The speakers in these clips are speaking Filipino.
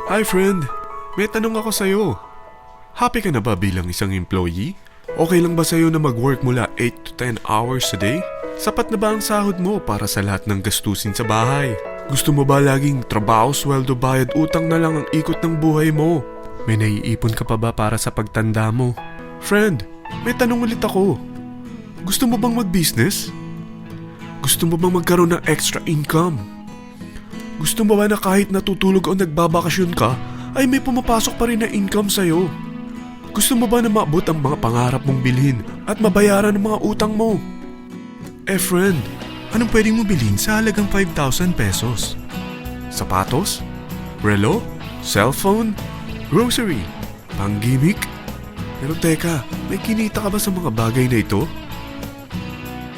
Hi friend, may tanong ako sa'yo. Happy ka na ba bilang isang employee? Okay lang ba sa'yo na mag-work mula 8 to 10 hours a day? Sapat na ba ang sahod mo para sa lahat ng gastusin sa bahay? Gusto mo ba laging trabaho, sweldo, bayad, utang na lang ang ikot ng buhay mo? May naiipon ka pa ba para sa pagtanda mo? Friend, may tanong ulit ako. Gusto mo bang mag-business? Gusto mo bang magkaroon ng extra income? Gusto mo ba na kahit natutulog o nagbabakasyon ka, ay may pumapasok pa rin na income sa'yo? Gusto mo ba na maabot ang mga pangarap mong bilhin at mabayaran ang mga utang mo? Friend, anong pwedeng mo bilhin sa halagang 5,000 pesos? Sapatos? Relo? Cellphone? Grocery? Pang-gimmick? Pero teka, may kinita ka ba sa mga bagay na ito?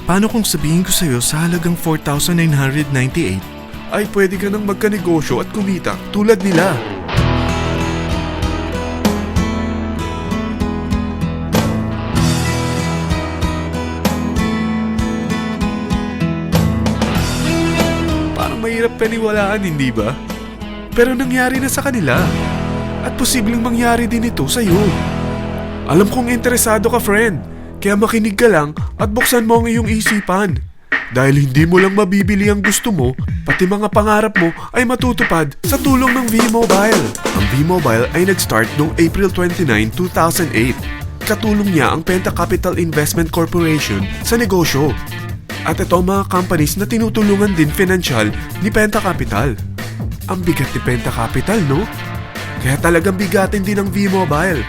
Paano kung sabihin ko sa'yo sa halagang 4,998 ay pwede ka nang magkanegosyo at kumita tulad nila? Parang mahirap paniwalaan, hindi ba? Pero nangyari na sa kanila. At posibleng mangyari din ito sa'yo. Alam kong interesado ka, friend. Kaya makinig ka lang at buksan mo ang iyong isipan. Dahil hindi mo lang mabibili ang gusto mo, pati mga pangarap mo ay matutupad sa tulong ng V-Mobile. Ang V-Mobile ay nag-start noong April 29, 2008. Katulong niya ang Penta Capital Investment Corporation sa negosyo. At ito ang mga companies na tinutulungan din financial ni Penta Capital. Ang bigat ni Penta Capital, no? Kaya talagang bigatin din ang V-Mobile.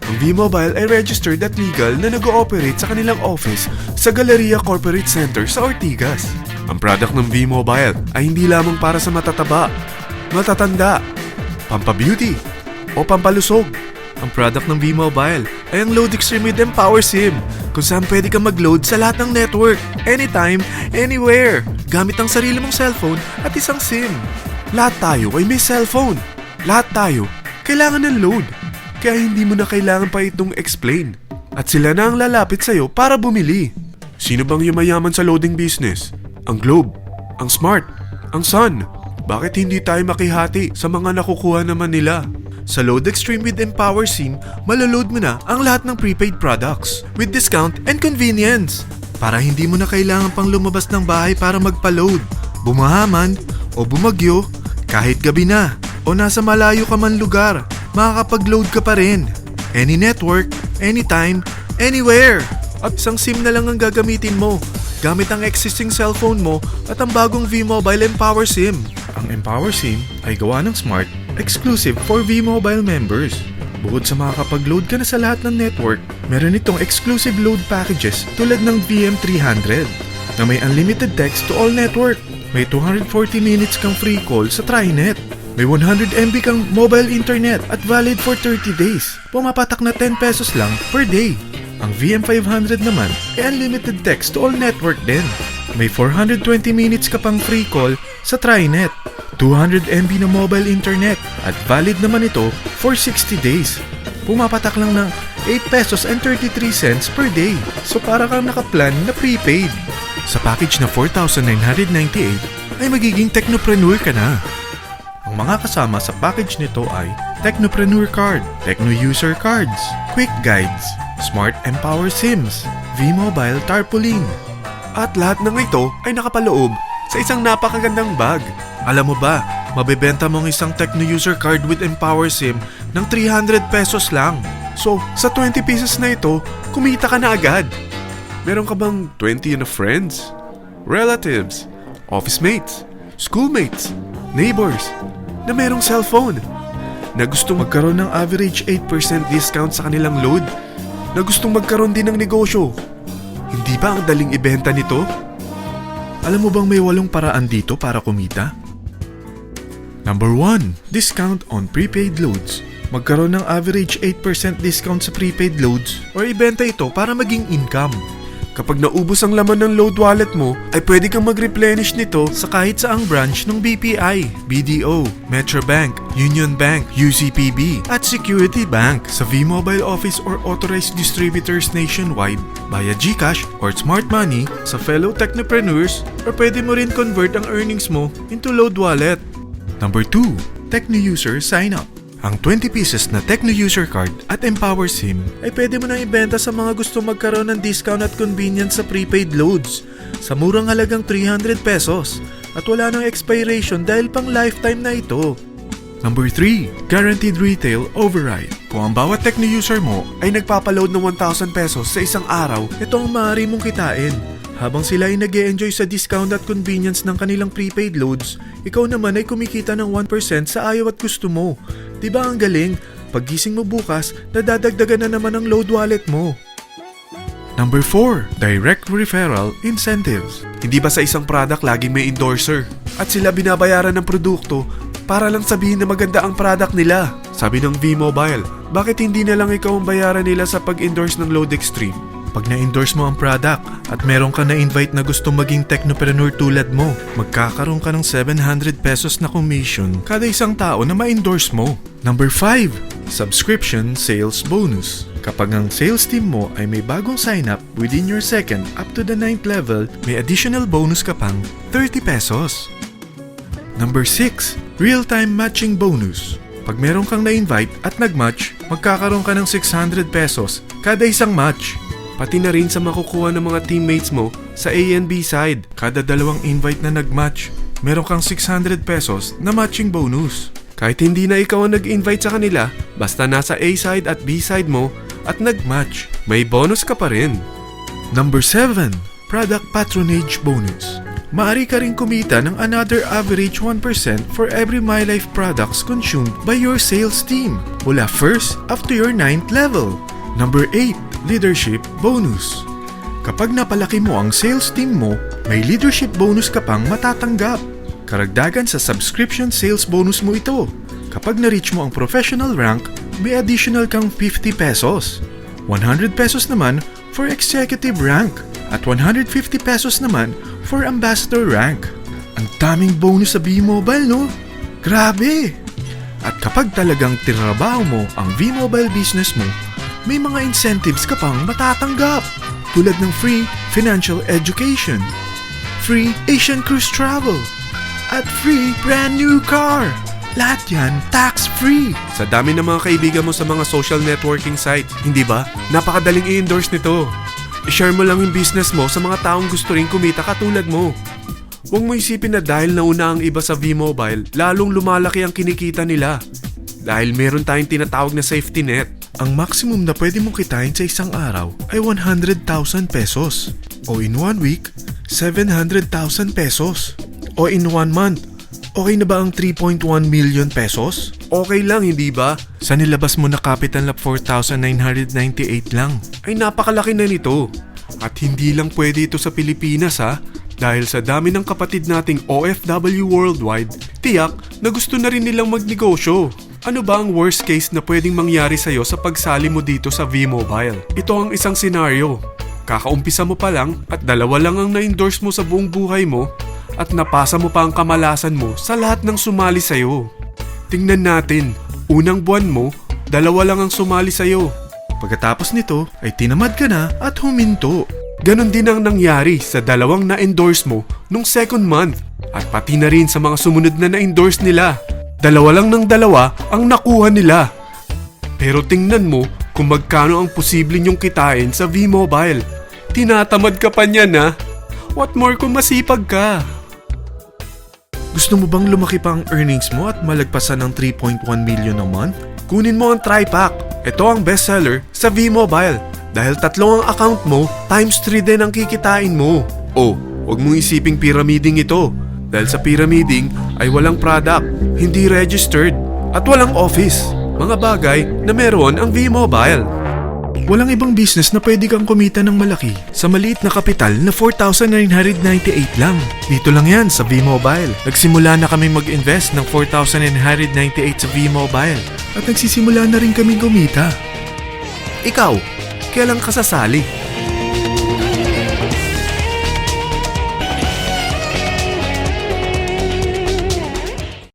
Ang V-Mobile ay registered at legal na nag-ooperate sa kanilang office sa Galleria Corporate Center sa Ortigas. Ang product ng V-Mobile ay hindi lamang para sa matataba, matatanda, pampabeauty, o pampalusog. Ang product ng V-Mobile ay ang Load Extreme with Empower SIM, kung saan pwede kang mag-load sa lahat ng network, anytime, anywhere, gamit ang sarili mong cellphone at isang SIM. Lahat tayo ay may cellphone. Lahat tayo kailangan ng load. Kaya hindi mo na kailangan pa itong explain. At sila na ang lalapit sa'yo para bumili. Sino bang yumayaman sa loading business? Ang Globe, ang Smart, ang Sun. Bakit hindi tayo makihati sa mga nakukuha naman nila? Sa Load Extreme with Empower SIM, maloload mo na ang lahat ng prepaid products with discount and convenience. Para hindi mo na kailangan pang lumabas ng bahay para magpa-load. Bumahaman o bumagyo, kahit gabi na o nasa malayo ka man lugar, makakapag-load ka pa rin. Any network, anytime, anywhere. At isang SIM na lang ang gagamitin mo gamit ang existing cellphone mo at ang bagong V-Mobile Empower SIM. Ang Empower SIM ay gawa ng Smart, exclusive for V-Mobile members. Bukod sa makakapag-load ka na sa lahat ng network, meron itong exclusive load packages tulad ng VM300 na may unlimited text to all network. May 240 minutes kang free call sa TriNet. May 100 MB kang mobile internet at valid for 30 days. Pumapatak na 10 pesos lang per day. Ang VM500 naman ay unlimited text to all network din. May 420 minutes ka pang free call sa TriNet. 200 MB na mobile internet at valid naman ito for 60 days. Pumapatak lang ng 8 pesos and 33 cents per day. So para kang nakaplan na prepaid. Sa package na 4,998 ay magiging technopreneur ka na. Ang mga kasama sa package nito ay Technopreneur Card, Techno User Cards, Quick Guides, Smart Empower SIMs, V-Mobile Tarpaulin. At lahat ng ito ay nakapaloob sa isang napakagandang bag. Alam mo ba, mabebenta mo ang isang Techno User Card with Empower SIM ng 300 pesos lang. So, sa 20 pieces na ito, kumita ka na agad. Meron ka bang 20 na friends, relatives, office mates, schoolmates, neighbors, na merong cellphone, na gustong magkaroon ng average 8% discount sa kanilang load, na gustong magkaroon din ng negosyo? Hindi ba ang daling ibenta nito? Alam mo bang may 8 paraan dito para kumita? Number 1, discount on prepaid loads. Magkaroon ng average 8% discount sa prepaid loads o ibenta ito para maging income. Kapag naubos ang laman ng load wallet mo, ay pwede kang mag-replenish nito sa kahit saang branch ng BPI, BDO, Metrobank, Union Bank, UCPB, at Security Bank sa V-Mobile office or authorized distributors nationwide via GCash or Smart Money sa fellow technopreneurs, or pwede mo rin convert ang earnings mo into load wallet. Number 2, Tecno User Sign Up. Ang 20 pieces na Tecno User Card at Empower SIM ay pwede mo nang ibenta sa mga gusto magkaroon ng discount at convenience sa prepaid loads sa murang halagang 300 pesos at wala nang expiration dahil pang lifetime na ito. Number 3. Guaranteed Retail Override. Kung ang bawat Tecno user mo ay nagpapaload ng 1,000 pesos sa isang araw, ito ang maaari mong kitain. Habang sila ay nag-e-enjoy sa discount at convenience ng kanilang prepaid loads, ikaw naman ay kumikita ng 1% sa ayaw at gusto mo. Diba ang galing? Paggising mo bukas, nadadagdagan na naman ang load wallet mo. Number 4. Direct Referral Incentives. Hindi ba sa isang product laging may endorser? At sila binabayaran ng produkto para lang sabihin na maganda ang product nila. Sabi ng V-Mobile, bakit hindi na lang ikaw ang bayaran nila sa pag-endorse ng Load Extreme? Pag na-endorse mo ang product at meron ka na-invite na gusto maging technopreneur tulad mo, magkakaroon ka ng 700 pesos na commission kada isang tao na ma-endorse mo. Number 5. Subscription Sales Bonus. Kapag ang sales team mo ay may bagong sign-up within your second up to the 9th level, may additional bonus ka pang 30 pesos. Number 6. Real-time Matching Bonus. Pag meron kang na-invite at nag-match, magkakaroon ka ng 600 pesos kada isang match. Pati na rin sa makukuha ng mga teammates mo sa A and B side. Kada dalawang invite na nag-match, meron kang 600 pesos na matching bonus. Kahit hindi na ikaw ang nag-invite sa kanila, basta nasa A side at B side mo at nag-match, may bonus ka pa rin. Number 7. Product Patronage Bonus. Maaari ka rin kumita ng another average 1% for every MyLife products consumed by your sales team mula 1st up to your 9th level. Number 8. Leadership Bonus. Kapag napalaki mo ang sales team mo, may leadership bonus ka pang matatanggap. Karagdagan sa subscription sales bonus mo ito. Kapag na-reach mo ang professional rank, may additional kang 50 pesos. 100 pesos naman for executive rank at 150 pesos naman for ambassador rank. Ang daming bonus sa V-Mobile, no? Grabe! At kapag talagang tinrabaho mo ang V-Mobile business mo, may mga incentives ka pang matatanggap tulad ng free financial education, free Asian cruise travel, at free brand new car. Lahat yan tax-free. Sa dami ng mga kaibigan mo sa mga social networking sites, hindi ba? Napakadaling i-endorse nito. I-share mo lang yung business mo sa mga taong gusto rin kumita katulad mo. Huwag mo isipin na dahil nauna ang iba sa V-Mobile, lalong lumalaki ang kinikita nila. Dahil meron tayong tinatawag na safety net. Ang maximum na pwede mong kitain sa isang araw ay 100,000 pesos. O in 1 week, 700,000 pesos. O in 1 month, okay na ba ang 3.1 million pesos? Okay lang, hindi ba? Sa nilabas mo na capital na 4,998 lang, ay napakalaki na nito. At hindi lang pwede ito sa Pilipinas ha, dahil sa dami ng kapatid nating OFW worldwide, tiyak na gusto na rin nilang magnegosyo. Ano ba ang worst case na pwedeng mangyari sa'yo sa pagsali mo dito sa V-Mobile? Ito ang isang senaryo. Kakaumpisa mo pa lang at 2 lang ang na-endorse mo sa buong buhay mo at napasa mo pa ang kamalasan mo sa lahat ng sumali sa'yo. Tingnan natin, unang buwan mo, 2 lang ang sumali sa'yo. Pagkatapos nito ay tinamad ka na at huminto. Ganon din ang nangyari sa 2 na-endorse mo nung second month at pati na rin sa mga sumunod na na-endorse nila. 2 lang ng 2 ang nakuha nila. Pero tingnan mo kung magkano ang posible nyong kitain sa V-Mobile. Tinatamad ka pa niyan ha? What more kung masipag ka? Gusto mo bang lumaki pa ang earnings mo at malagpasan ng 3.1 million a month? Kunin mo ang TriPack. Ito ang bestseller sa V-Mobile. Dahil 3 ang account mo, times 3 din ang kikitain mo. Oh, huwag mong isiping pyramiding ito. Dahil sa pyramiding ay walang product, hindi registered, at walang office. Mga bagay na meron ang V-Mobile. Walang ibang business na pwede kang kumita ng malaki sa maliit na kapital na 4,998 lang. Dito lang yan sa V-Mobile. Nagsimula na kami mag-invest ng 4,998 sa V-Mobile at nagsisimula na rin kami kumita. Ikaw, kailan ka sasali?